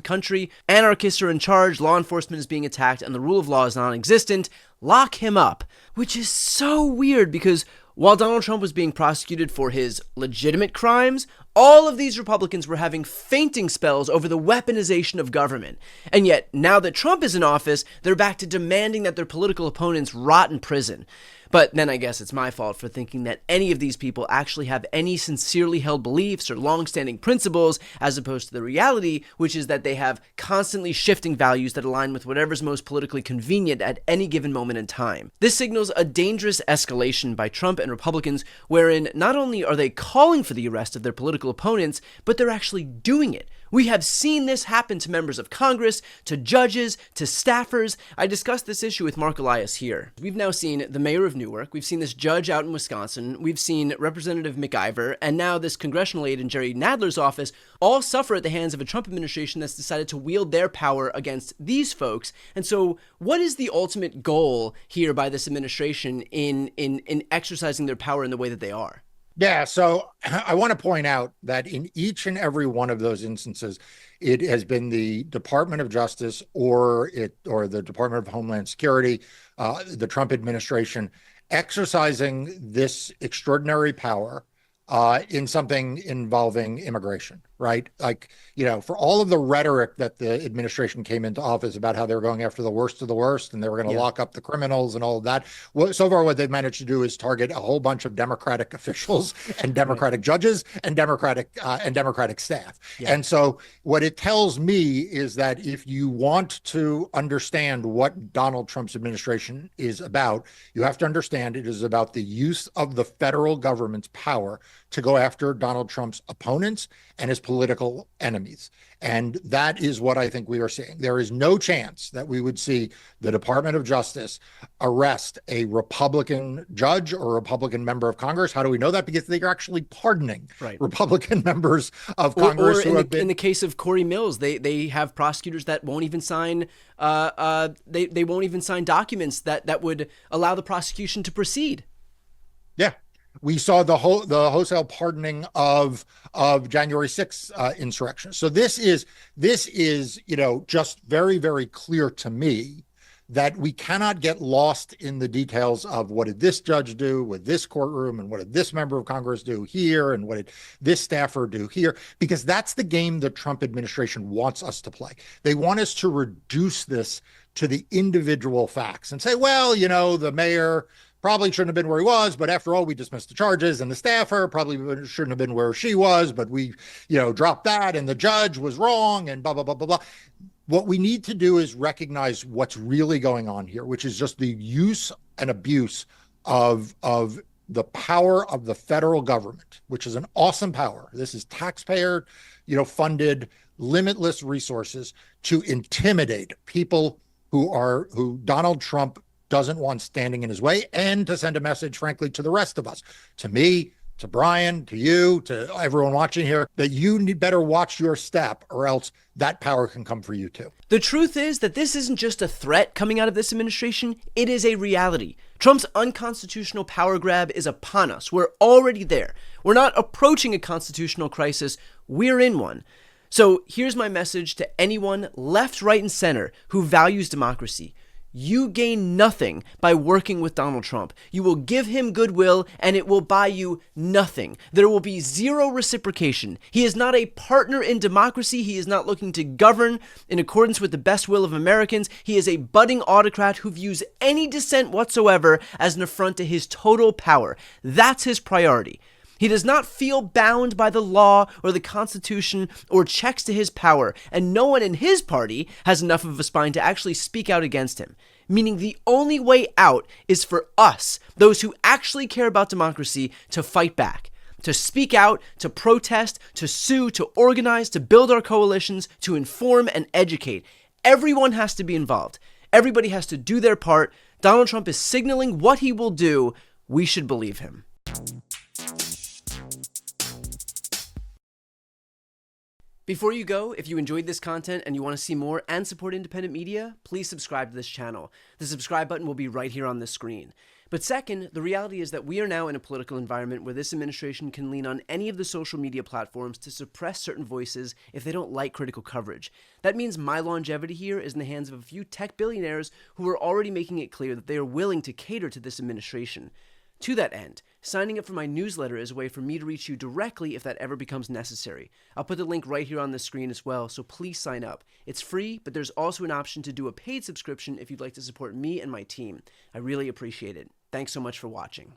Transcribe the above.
country, anarchists are in charge, law enforcement is being attacked, and the rule of law is non-existent. Lock him up. Which is so weird because while Donald Trump was being prosecuted for his legitimate crimes, all of these Republicans were having fainting spells over the weaponization of government. And yet, now that Trump is in office, they're back to demanding that their political opponents rot in prison. But then I guess it's my fault for thinking that any of these people actually have any sincerely held beliefs or long-standing principles, as opposed to the reality, which is that they have constantly shifting values that align with whatever's most politically convenient at any given moment in time. This signals a dangerous escalation by Trump and Republicans, wherein not only are they calling for the arrest of their political opponents, but they're actually doing it. We have seen this happen to members of Congress, to judges, to staffers. I discussed this issue with Mark Elias here. We've now seen the mayor of Newark, we've seen this judge out in Wisconsin, we've seen Representative McIver, and now this congressional aide in Jerry Nadler's office all suffer at the hands of a Trump administration that's decided to wield their power against these folks. And so what is the ultimate goal here by this administration in exercising their power in the way that they are? Yeah, so I want to point out that in each and every one of those instances, it has been the Department of Justice or the Department of Homeland Security, the Trump administration, exercising this extraordinary power in something involving immigration, right? Like, for all of the rhetoric that the administration came into office about how they were going after the worst of the worst and they were going to lock up the criminals and all of that. So far, what they've managed to do is target a whole bunch of Democratic officials and Democratic judges and Democratic staff. Yeah. And so what it tells me is that if you want to understand what Donald Trump's administration is about, you have to understand it is about the use of the federal government's power to go after Donald Trump's opponents and his political enemies. And that is what I think we are seeing. There is no chance that we would see the Department of Justice arrest a Republican judge or a Republican member of Congress. How do we know that? Because they are actually pardoning Republican members of Congress. Or in the case of Corey Mills, they have prosecutors that won't even sign they won't even sign documents that would allow the prosecution to proceed. Yeah. We saw the wholesale pardoning of January 6th insurrection. So this is just very, very clear to me that we cannot get lost in the details of what did this judge do with this courtroom and what did this member of Congress do here and what did this staffer do here, because that's the game the Trump administration wants us to play. They want us to reduce this to the individual facts and say, well, the mayor probably shouldn't have been where he was, but after all, we dismissed the charges, and the staffer probably shouldn't have been where she was, but we, dropped that, and the judge was wrong, and blah, blah, blah, blah, blah. What we need to do is recognize what's really going on here, which is just the use and abuse of the power of the federal government, which is an awesome power. This is taxpayer, funded, limitless resources to intimidate people who Donald Trump doesn't want standing in his way, and to send a message, frankly, to the rest of us, to me, to Brian, to you, to everyone watching here, that you need better watch your step, or else that power can come for you too. The truth is that this isn't just a threat coming out of this administration, it is a reality. Trump's unconstitutional power grab is upon us. We're already there. We're not approaching a constitutional crisis, we're in one. So here's my message to anyone left, right, and center who values democracy. You gain nothing by working with Donald Trump. You will give him goodwill, and it will buy you nothing. There will be zero reciprocation. He is not a partner in democracy. He is not looking to govern in accordance with the best will of Americans. He is a budding autocrat who views any dissent whatsoever as an affront to his total power. That's his priority. He does not feel bound by the law or the Constitution or checks to his power, and no one in his party has enough of a spine to actually speak out against him. Meaning the only way out is for us, those who actually care about democracy, to fight back, to speak out, to protest, to sue, to organize, to build our coalitions, to inform and educate. Everyone has to be involved. Everybody has to do their part. Donald Trump is signaling what he will do. We should believe him. Before you go, if you enjoyed this content and you want to see more and support independent media, please subscribe to this channel. The subscribe button will be right here on the screen. But second, the reality is that we are now in a political environment where this administration can lean on any of the social media platforms to suppress certain voices if they don't like critical coverage. That means my longevity here is in the hands of a few tech billionaires who are already making it clear that they are willing to cater to this administration. To that end, signing up for my newsletter is a way for me to reach you directly if that ever becomes necessary. I'll put the link right here on the screen as well, so please sign up. It's free, but there's also an option to do a paid subscription if you'd like to support me and my team. I really appreciate it. Thanks so much for watching.